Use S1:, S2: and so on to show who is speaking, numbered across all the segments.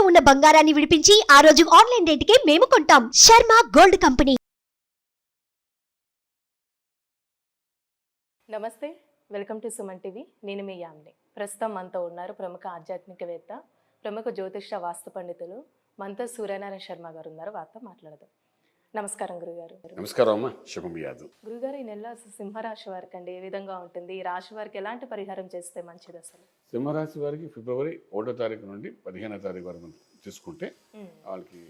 S1: ఉన్న బంగారాన్ని విడిపించి ఆ రోజు ఆన్లైన్ రేటుకే మేము కొంటాం. Sharma gold company.
S2: నమస్తే, వెల్కమ్ టు సుమన్ టీవీ. నేను మీ యామిని. ప్రస్తుతం మనతో ఉన్నారు ప్రముఖ ఆధ్యాత్మికవేత్త, ప్రముఖ జ్యోతిష వాస్తు పండితులు మనతో సూర్యనారాయణ శర్మ గారు ఉన్నారు. వారితో మాట్లాడదాం. నమస్కారం గురుగారు.
S3: నమస్కారం అమ్మా, శుభం యాదు.
S2: గురుగారు, ఈ నెల సింహరాశి వారికి అండి ఏ విధంగా ఉంటుంది? ఈ రాశి వారికి ఎలాంటి పరిహారం చేస్తే మంచిది? అసలు
S3: సింహరాశి వారికి ఫిబ్రవరి 1వ తారీఖు నుండి 15వ తారీఖు వరకు తీసుకుంటే వాళ్ళకి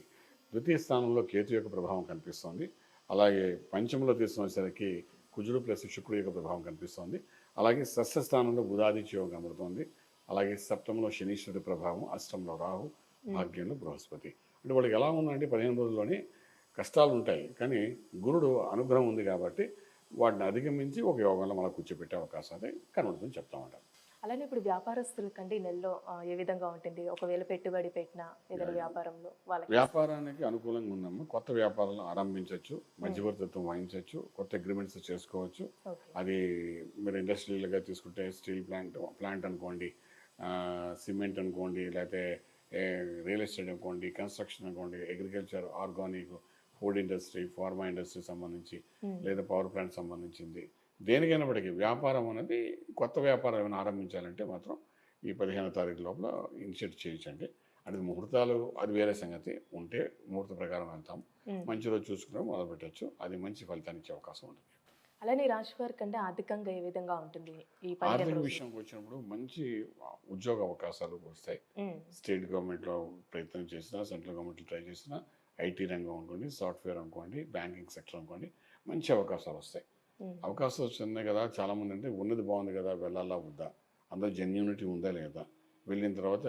S3: ద్వితీయ స్థానంలో కేతు యొక్క ప్రభావం కనిపిస్తుంది. అలాగే పంచమంలో తీసుకునేసరికి కుజుడు ప్లస్ శుక్రుడు యొక్క ప్రభావం కనిపిస్తుంది. అలాగే షష్ఠ స్థానంలో బుధాదిత్య యోగం కనబడుతుంది. అలాగే సప్తమంలో శనీశ్వరుడి ప్రభావం, అష్టంలో రాహు, భాగ్యంలో బృహస్పతి. అంటే వాళ్ళకి ఎలా ఉందంటే 15 రోజుల్లోనే కష్టాలు ఉంటాయి, కానీ గురుడు అనుగ్రహం ఉంది కాబట్టి వాటిని అధిగమించి ఒక యోగంలో మనకు కూర్చోబెట్టే అవకాశాలు కనబడుతుంది చెప్తామంటారు.
S2: అలానే ఇప్పుడు వ్యాపారస్తులకండి ఈ నెలలో ఏ విధంగా ఉంటుంది? ఒకవేళ పెట్టుబడి పెట్టినా ఏదైనా వ్యాపారంలో వాళ్ళకి
S3: వ్యాపారానికి అనుకూలంగా ఉందమ్మా. కొత్త వ్యాపారాలను ఆరంభించవచ్చు, మధ్యవర్తిత్వం వహించవచ్చు, కొత్త అగ్రిమెంట్స్ చేసుకోవచ్చు. అది మీరు ఇండస్ట్రియల్గా తీసుకుంటే స్టీల్ ప్లాంట్ అనుకోండి, సిమెంట్ అనుకోండి, లేకపోతే రియల్ ఎస్టేట్ అనుకోండి, కన్స్ట్రక్షన్ అనుకోండి, agriculture, organic, food industry, pharma industry సంబంధించి, లేదా పవర్ ప్లాంట్ సంబంధించింది, దేనికైనప్పటికీ వ్యాపారం అనేది కొత్త వ్యాపారం ఏమైనా ఆరంభించాలంటే మాత్రం ఈ 15వ తారీఖు లోపల ఇనిషియేట్ చేయొచ్చండి. అది ముహూర్తాలు అది వేరే సంగతి, ఉంటే ముహూర్త ప్రకారం వెళ్తాం, మంచి రోజు చూసుకుని మొదలు పెట్టచ్చు. అది మంచి ఫలితాన్ని ఇచ్చే అవకాశం ఉంటుంది.
S2: అలానే రాశి వారి కంటే ఆర్థికంగా ఏ విధంగా ఉంటుంది? ఈ
S3: ఆర్థిక విషయంకి వచ్చినప్పుడు మంచి ఉద్యోగ అవకాశాలు వస్తాయి. స్టేట్ గవర్నమెంట్లో ప్రయత్నం చేసినా, సెంట్రల్ గవర్నమెంట్లో ట్రై చేసినా, ఐటీ రంగం అనుకోండి, సాఫ్ట్వేర్ అనుకోండి, బ్యాంకింగ్ సెక్టర్ అనుకోండి, మంచి అవకాశాలు వస్తాయి. అవకాశాలు వచ్చినాయి కదా, చాలామంది అంటే ఉన్నది బాగుంది కదా, వెళ్ళాలా వద్దా, అందరూ జెన్యూనిటీ ఉందా లేదా, వెళ్ళిన తర్వాత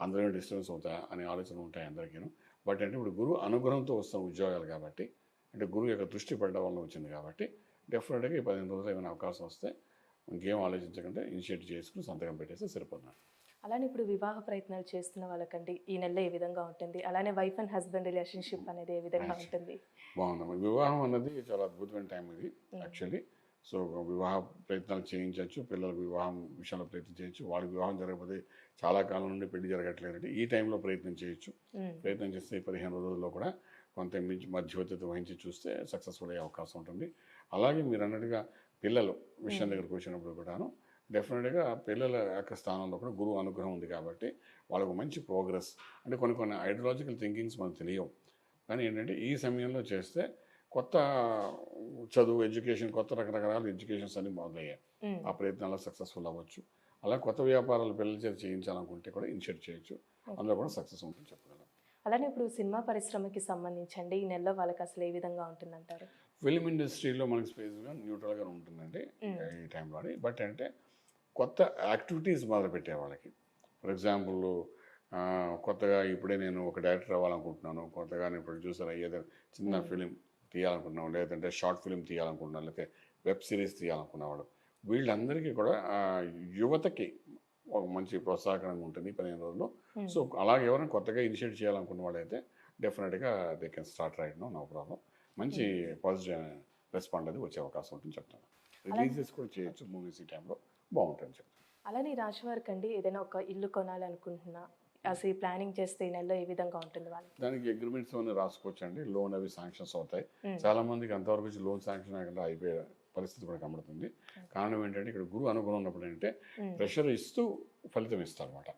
S3: అందరూ డిస్టర్బెన్స్ అవుతాయా అనే ఆలోచన ఉంటాయి అందరికీను. బట్ అంటే ఇప్పుడు గురువు అనుగ్రహంతో వస్తున్న ఉద్యోగాలు కాబట్టి, అంటే గురువు యొక్క దృష్టి పడడం వల్ల వచ్చింది కాబట్టి డెఫినెట్గా ఈ 15 రోజులు ఏమైనా అవకాశం వస్తే ఇంకేం ఆలోచించకుండా ఇనిషియేట్ చేసుకుని సంతకం పెట్టేస్తే సరిపోతున్నాను.
S2: అలానే ఇప్పుడు వివాహ ప్రయత్నాలు చేస్తున్న వాళ్ళకండి ఈ నెల ఏ విధంగా ఉంటుంది? అలానే వైఫ్ అండ్ హస్బెండ్ రిలేషన్షిప్ అనేది ఏ విధంగా ఉంటుంది?
S3: బాగుందమ్మా. వివాహం అన్నది చాలా అద్భుతమైన టైం ఇది యాక్చువల్లీ. సో వివాహ ప్రయత్నాలు చేయించవచ్చు, పిల్లలకు వివాహం విషయంలో ప్రయత్నం చేయొచ్చు. వాళ్ళకి వివాహం జరగకపోతే చాలా కాలం నుండి పెళ్లి జరగట్లేదంటే ఈ టైంలో ప్రయత్నం చేయొచ్చు. ప్రయత్నం చేస్తే 15 రోజుల్లో కూడా కొంత మధ్యవర్తిత్వం వహించి చూస్తే సక్సెస్ఫుల్ అయ్యే అవకాశం ఉంటుంది. అలాగే మీరు అన్నట్టుగా పిల్లలు విషయం దగ్గరకు వచ్చినప్పుడు కూడాను డెఫినెట్గా పిల్లల యొక్క స్థానంలో కూడా గురువు అనుగ్రహం ఉంది కాబట్టి వాళ్ళకు మంచి ప్రోగ్రెస్, అంటే కొన్ని ఐడియాలజికల్ థింకింగ్స్ మనకు తెలియవు, కానీ ఏంటంటే ఈ సమయంలో చేస్తే కొత్త చదువు, ఎడ్యుకేషన్, కొత్త రకరకాల ఎడ్యుకేషన్స్ అన్ని మొదలయ్యాయి. ఆ ప్రయత్నాల్లో సక్సెస్ఫుల్ అవ్వచ్చు. అలా కొత్త వ్యాపారాలు పిల్లల చేత చేయించాలనుకుంటే కూడా ఇనిషియేట్ చేయొచ్చు, అందులో కూడా సక్సెస్ ఉంటుంది చెప్పగలం.
S2: అలానే ఇప్పుడు సినిమా పరిశ్రమకి సంబంధించండి ఈ నెలలో వాళ్ళకి అసలు ఏ విధంగా ఉంటుందంటారు?
S3: ఫిల్మ్ ఇండస్ట్రీలో మనకి స్పేస్గా న్యూట్రల్గా ఉంటుందండి ఈ టైంలో. బట్ అంటే కొత్త యాక్టివిటీస్ మొదలుపెట్టే వాళ్ళకి, ఫర్ ఎగ్జాంపుల్ కొత్తగా ఇప్పుడే నేను ఒక డైరెక్టర్ అవ్వాలనుకుంటున్నాను, కొత్తగా నేను ప్రొడ్యూసర్ అయ్యేది, చిన్న ఫిలిం తీయాలనుకుంటున్నాను, లేదంటే షార్ట్ ఫిలిం తీయాలనుకుంటున్నాను, లేకపోతే వెబ్ సిరీస్ తీయాలనుకున్నవాడు, వీళ్ళందరికీ కూడా యువతకి ఒక మంచి ప్రోత్సాహకరంగా ఉంటుంది 15 రోజుల్లో. సో అలాగే ఎవరైనా కొత్తగా ఇనిషియేట్ చేయాలనుకున్న వాళ్ళైతే డెఫినెట్గా they can start right no problem. మంచి పాజిటివ్ రెస్పాండ్ అది వచ్చే అవకాశం ఉంటుంది చెప్తాను. రిలీజెస్ కూడా చేయొచ్చు మూవీస్ ఈ టైంలో, బాగుంటుంది చెప్తాను.
S2: అలానే ఈ రాశి వారికి అండి ఏదైనా ఒక ఇల్లు కొనాలనుకుంటున్నా అసలు ప్లానింగ్ చేస్తే ఈ నెలలో ఏ విధంగా ఉంటుంది వాళ్ళకి?
S3: దానికి అగ్రిమెంట్స్ అన్నీ రాసుకోవచ్చు అండి, లోన్ అవి శాంక్షన్స్ అవుతాయి. చాలా మందికి అంతవరకు లోన్ శాంక్షన్ అయ్యకుండా అయిపోయే పరిస్థితి కూడా కనబడుతుంది. కారణం ఏంటంటే ఇక్కడ గురువు అనుగుణం ఉన్నప్పుడు అంటే ప్రెషర్ ఇస్తూ ఫలితం ఇస్తారు అనమాట.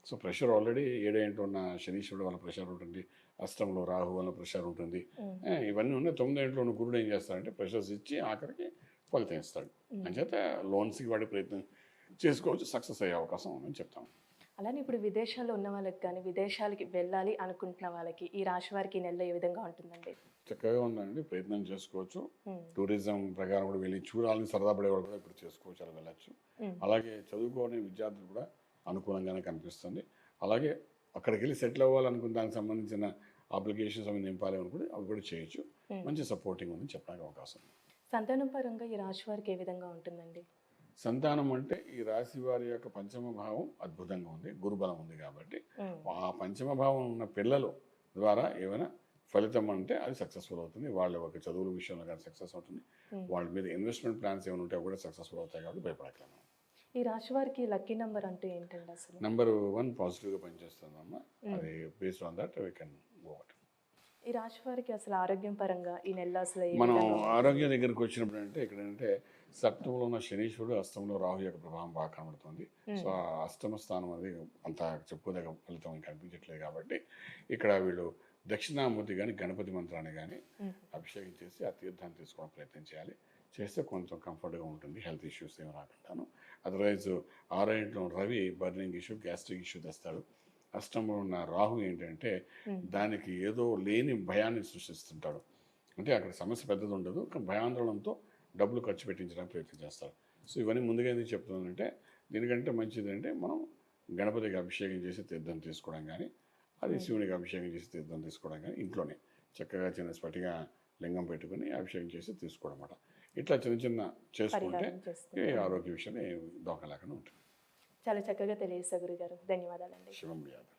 S3: సో ప్రెషర్ ఆల్రెడీ 7 ఏంటో ఉన్న శనీశ్వరుడు వల్ల ప్రెషర్ ఉంటుంది, అష్టంలో రాహు వల్ల ప్రెషర్ ఉంటుంది, ఇవన్నీ ఉన్నాయి. 9 ఏంట్లో ఉన్న గురుడు ఏం చేస్తాడంటే ప్రెషర్స్ ఇచ్చి ఆఖరికి ఫలితం ఇస్తాడు. అంచేత లోన్స్కి వాడి ప్రయత్నం చేసుకోవచ్చు, సక్సెస్ అయ్యే అవకాశం ఉందని చెప్తాము.
S2: అలానే ఇప్పుడు విదేశాల్లో ఉన్న వాళ్ళకి కానీ విదేశాలకి వెళ్ళాలి అనుకుంటున్న వాళ్ళకి ఈ రాశి వారికి ఈ నెలలో ఏ విధంగా ఉంటుందండి?
S3: చక్కగా ఉందండి, ప్రయత్నం చేసుకోవచ్చు. టూరిజం ప్రకారం కూడా వెళ్ళి చూడాలని సరదా పడేవాళ్ళు కూడా ఇప్పుడు చేసుకోవచ్చు, అలా వెళ్ళచ్చు. అలాగే చదువుకోని విద్యార్థులు కూడా అనుకూలంగానే కనిపిస్తుంది. అలాగే అక్కడికి వెళ్ళి సెటిల్ అవ్వాలనుకున్న దానికి సంబంధించిన అప్లికేషన్స్ అవి నింపాలి అనుకుంటే అవి కూడా చేయొచ్చు. మంచి సపోర్టింగ్ ఉందని చెప్పడానికి అవకాశం ఉంది.
S2: సంతానం పరంగా ఈ రాశి వారికి ఏ విధంగా ఉంటుందండి?
S3: సంతానం అంటే ఈ రాశి వారి యొక్క పంచమ భావం అద్భుతంగా ఉంది, గురుబలం ఉంది కాబట్టి ఆ పంచమ భావం ఉన్న పిల్లలు ద్వారా ఏమైనా ఫలితం అంటే అది సక్సెస్ఫుల్ అవుతుంది. వాళ్ళ ఒక చదువుల విషయంలో కానీ సక్సెస్ అవుతుంది. వాళ్ళ మీద ఇన్వెస్ట్మెంట్ ప్లాన్స్ ఏమైనా ఉంటే కూడా సక్సెస్ఫుల్ అవుతాయి కాబట్టి భయపడట్లేదు.
S2: ఈ రాశి వారికి లక్కీ నెంబర్ అంటూ ఏంటండి అసలు?
S3: నెంబర్ 1 పాజిటివ్గా పనిచేస్తుందమ్మా. అది based on that we can go out.
S2: ఈ రాశి వారికి అసలు ఆరోగ్యం పరంగా ఈ నెల అసలు ఏ
S3: మనం
S2: విధంగా ఉంది?
S3: ఆరోగ్యం దగ్గరికి వచ్చినప్పుడు అంటే ఇక్కడ ఏంటంటే సప్తమంలో ఉన్న శనీశ్వరుడు, అష్టంలో రాహు యొక్క ప్రభావం బాగా కనబడుతుంది. సో ఆ అష్టమ స్థానం అది అంత చెప్పుకోదగ్గ ఫలితం ఇంకా కనిపించట్లేదు కాబట్టి ఇక్కడ వీళ్ళు దక్షిణామూర్తి కానీ గణపతి మంత్రాన్ని కానీ అభిషేకం చేసి ఆ తీర్థాన్ని తీసుకోవడం ప్రయత్నం చేయాలి. చేస్తే కొంచెం కంఫర్ట్గా ఉంటుంది, హెల్త్ ఇష్యూస్ ఏమి రాకుండాను. అదర్వైజ్ 6 ఇంట్లో Ravi burning issue, gastric issue తెస్తాడు. అష్టంలో ఉన్న రాహు ఏంటంటే దానికి ఏదో లేని భయాన్ని సృష్టిస్తుంటాడు. అంటే అక్కడ సమస్య పెద్దది ఉండదు, కానీ భయాందోళనతో డబ్బులు ఖర్చు పెట్టించడానికి ప్రయత్నం చేస్తారు. సో ఇవన్నీ ముందుగా ఎందుకు చెప్తుందంటే దీనికంటే మంచిది అంటే మనం గణపతికి అభిషేకం చేసి తీర్థం తీసుకోవడం కానీ, అది శివునికి అభిషేకం చేసి తీర్థం తీసుకోవడం కానీ, ఇంట్లోనే చక్కగా చిన్న స్పటిగా లింగం పెట్టుకుని అభిషేకం చేసి తీసుకోవడం అన్నమాట. ఇట్లా చిన్న చిన్న చేసుకుంటే
S2: పరిహారం చేసుకుంటే.
S3: ఈ ఆరోగ్య విషయంలో దోహం లేకుండా ఉంటుంది.
S2: చాలా చక్కగా తెలియజేశారు గురుగారు. ధన్యవాదాలండి.
S3: శివం వ్యాధి.